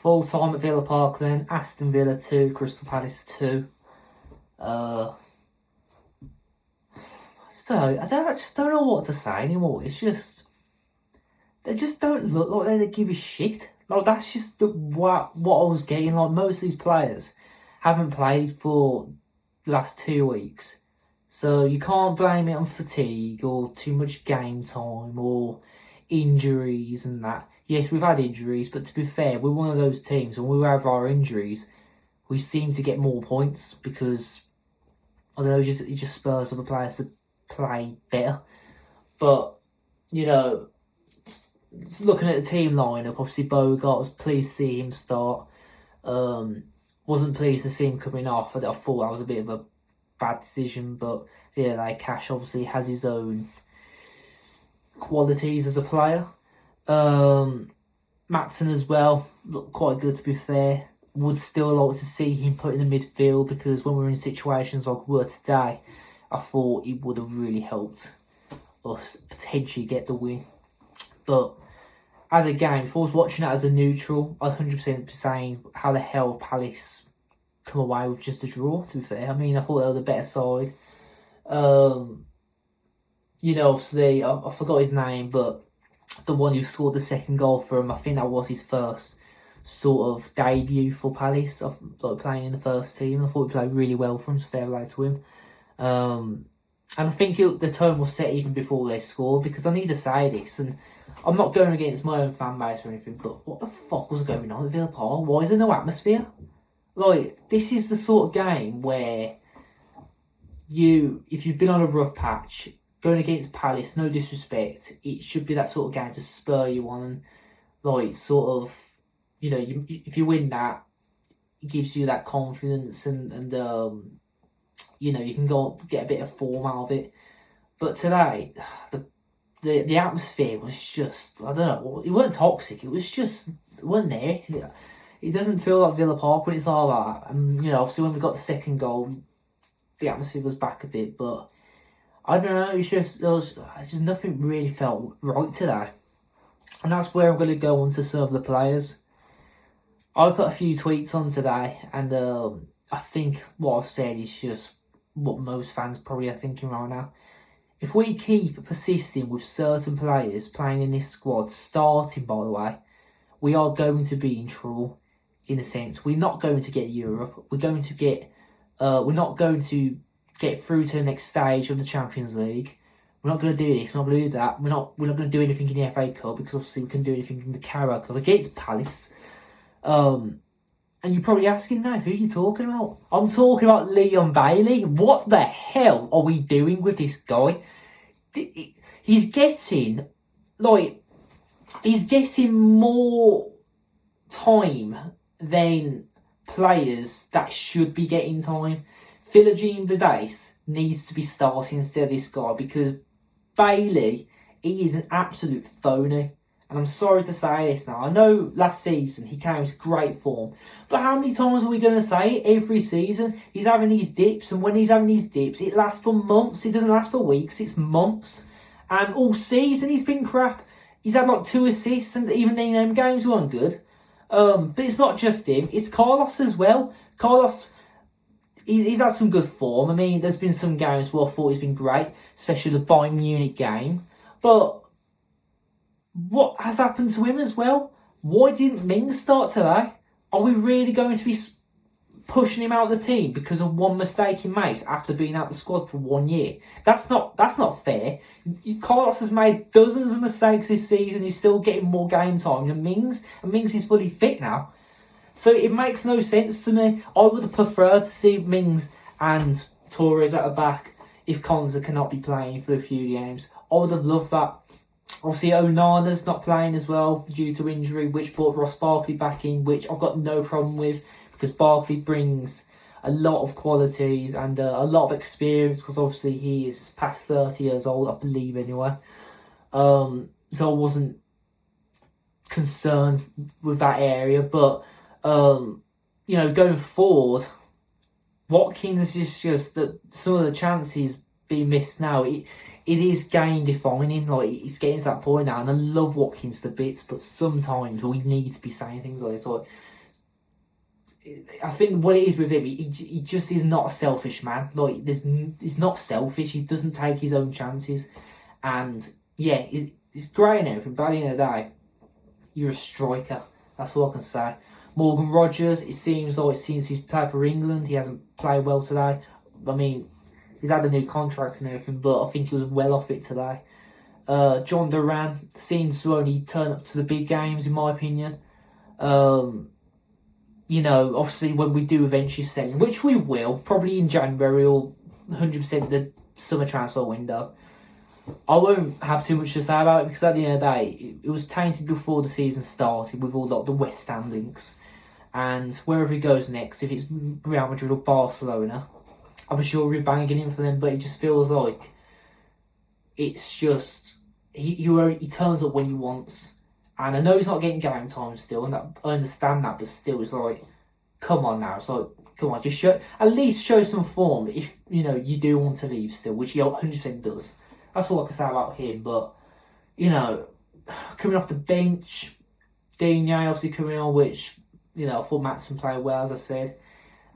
full time at Villa Park then. Aston Villa 2, Crystal Palace 2. I just don't know what to say anymore. It's just, they just don't look like they give a shit. Like, that's just what I was getting. Like, most of these players haven't played for the last 2 weeks. So you can't blame it on fatigue or too much game time or injuries and that. Yes, we've had injuries, but to be fair, we're one of those teams, when we have our injuries, we seem to get more points because, I don't know, it just spurs other players to play better. But, you know, looking at the team lineup, obviously Bogart, was pleased to see him start. Wasn't pleased to see him coming off. I thought that was a bit of a bad decision, but yeah, like Cash obviously has his own qualities as a player. Matson as well looked quite good, to be fair. Would still like to see him put in the midfield, because when we're in situations like we were today, I thought it would have really helped us potentially get the win. But as a game, if I was watching it as a neutral, I'd 100% be saying, how the hell Palace come away with just a draw, to be fair. I mean, I thought they were the better side. You know, obviously, I forgot his name, but the one who scored the second goal for him, I think that was his first sort of debut for Palace, like playing in the first team. I thought he played really well for him, so fair play to him. And I think the tone was set even before they scored, because I need to say this, and I'm not going against my own fan base or anything, but what the fuck was going on at Villa Park? Why is there no atmosphere? Like, this is the sort of game where if you've been on a rough patch, going against Palace, no disrespect, it should be that sort of game to spur you on, and like, sort of, you know, if you win that, it gives you that confidence, and you know, you can go get a bit of form out of it. But today, the atmosphere was just, I don't know, it weren't toxic, it was just, it wasn't there. It doesn't feel like Villa Park when it's like that. And, you know, obviously when we got the second goal, the atmosphere was back a bit, but I don't know, it's just nothing really felt right today. And that's where I'm going to go on to serve the players. I put a few tweets on today, and I think what I've said is just what most fans probably are thinking right now. If we keep persisting with certain players playing in this squad, starting by the way, we are going to be in trouble, in a sense. We're not going to get Europe. We're not going to get through to the next stage of the Champions League. We're not going to do this. We're not going to do that. We're not going to do anything in the FA Cup, because obviously we can do anything in the Carabao Cup against Palace. And you're probably asking now, who are you talking about? I'm talking about Leon Bailey. What the hell are we doing with this guy? He's getting more time than players that should be getting time. Philogene Badace needs to be starting instead of this guy, because Bailey, he is an absolute phony. And I'm sorry to say this now. I know last season he came with great form, but how many times are we going to say it? Every season he's having these dips, and when he's having these dips, it lasts for months. It doesn't last for weeks, it's months. And all season he's been crap. He's had like 2 assists, and even in them games weren't good. But it's not just him, it's Carlos as well. Carlos, he's had some good form. I mean, there's been some games where I thought he's been great, especially the Bayern Munich game. But what has happened to him as well? Why didn't Mings start today? Are we really going to be pushing him out of the team because of one mistake he makes after being out of the squad for 1 year? That's not fair. Carlos has made dozens of mistakes this season. He's still getting more game time than Mings, and Mings is fully fit now. So it makes no sense to me. I would have preferred to see Mings and Torres at the back if Konza cannot be playing for a few games. I would have loved that. Obviously, Onana's not playing as well due to injury, which brought Ross Barkley back in, which I've got no problem with, because Barkley brings a lot of qualities and a lot of experience, because obviously he is past 30 years old, I believe, anyway. So I wasn't concerned with that area, but you know, going forward, Watkins is just that some of the chances being missed now. It is game defining. Like, it's getting to that point now, and I love Watkins to bits, but sometimes we need to be saying things like this. Like, I think what it is with him, he just is not a selfish man. Like, he's not selfish. He doesn't take his own chances. And, yeah, he's great and everything, but at the end of the day, you're a striker. That's all I can say. Morgan Rogers, it seems like since he's played for England, he hasn't played well today. I mean, he's had a new contract and everything, but I think he was well off it today. John Duran seems to only turn up to the big games, in my opinion. You know, obviously when we do eventually sell him, which we will, probably in January or 100% the summer transfer window, I won't have too much to say about it because at the end of the day, it was tainted before the season started with all the West Ham links. And wherever he goes next, if it's Real Madrid or Barcelona, I'm sure we're banging in for them, but it just feels like it's just, he turns up when he wants. And I know he's not getting game time still, and I understand that, but still, it's like, come on now. It's like, come on, just at least show some form if, you know, you do want to leave still, which he 100% does. That's all I can say about him, but, you know, coming off the bench, Digne obviously coming on, which, you know, I thought Maatsen played well, as I said.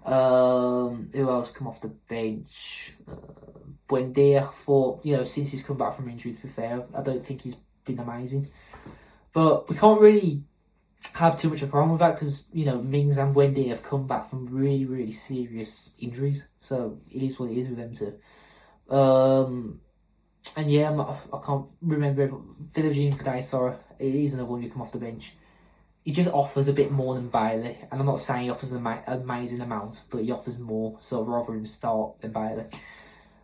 Who else come off the bench? Buendia, thought, you know, since he's come back from injury, to be fair, I don't think he's been amazing. But we can't really have too much of a problem with that because, you know, Mings and Buendia have come back from really, really serious injuries. So it is what it is with them too. And yeah, I can't remember. Villagine today, sorry. It is another one who come off the bench. He just offers a bit more than Bailey. And I'm not saying he offers an amazing amount, but he offers more. So I'd rather him start than Bailey.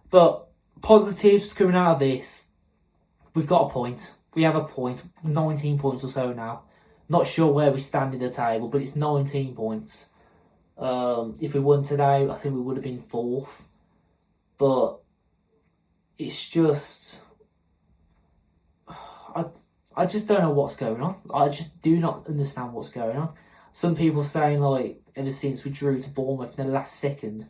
But positives coming out of this, we've got a point. We have a point, 19 points or so now. Not sure where we stand in the table, but it's 19 points. If we won today, I think we would have been 4th. But it's just, I just don't know what's going on. I just do not understand what's going on. Some people saying, like, ever since we drew to Bournemouth in the last second,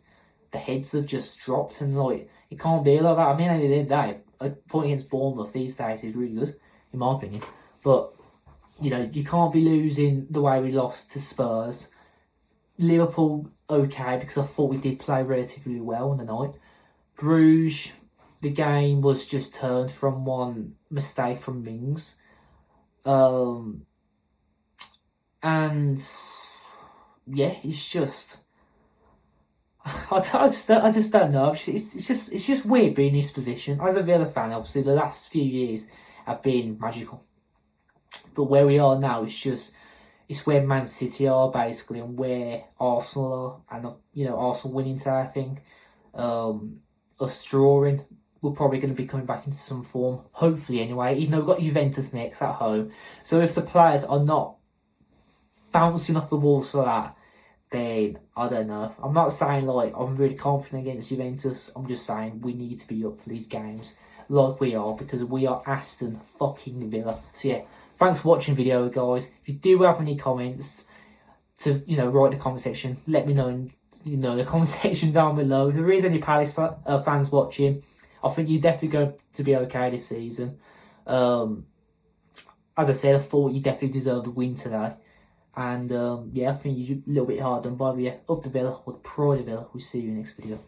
the heads have just dropped, and like, it can't be like that. I mean, at the end of the day, a point against Bournemouth these days is really good, in my opinion. But, you know, you can't be losing the way we lost to Spurs. Liverpool, okay, because I thought we did play relatively well on the night. Bruges, the game was just turned from one mistake from Mings. And yeah, it's just, I just don't know. It's just weird being in this position. As a Villa fan, obviously the last few years have been magical, but where we are now, it's where Man City are basically, and where Arsenal are, and you know, Arsenal winning today, I think, us drawing, we're probably going to be coming back into some form, hopefully anyway, even though we've got Juventus next at home. So if the players are not bouncing off the walls for that, then I don't know. I'm not saying like I'm really confident against Juventus. I'm just saying we need to be up for these games like we are, because we are Aston fucking Villa. So yeah, thanks for watching the video, guys. If you do have any comments, to, you know, write in the comment section. Let me know in, you know, the comment section down below. If there is any Palace fans watching, I think you're definitely going to be okay this season. As I said, I thought you definitely deserved the win today. And yeah, I think you're a little bit hard done by, but yeah, up the Villa, or the pride of Villa. We'll see you in the next video.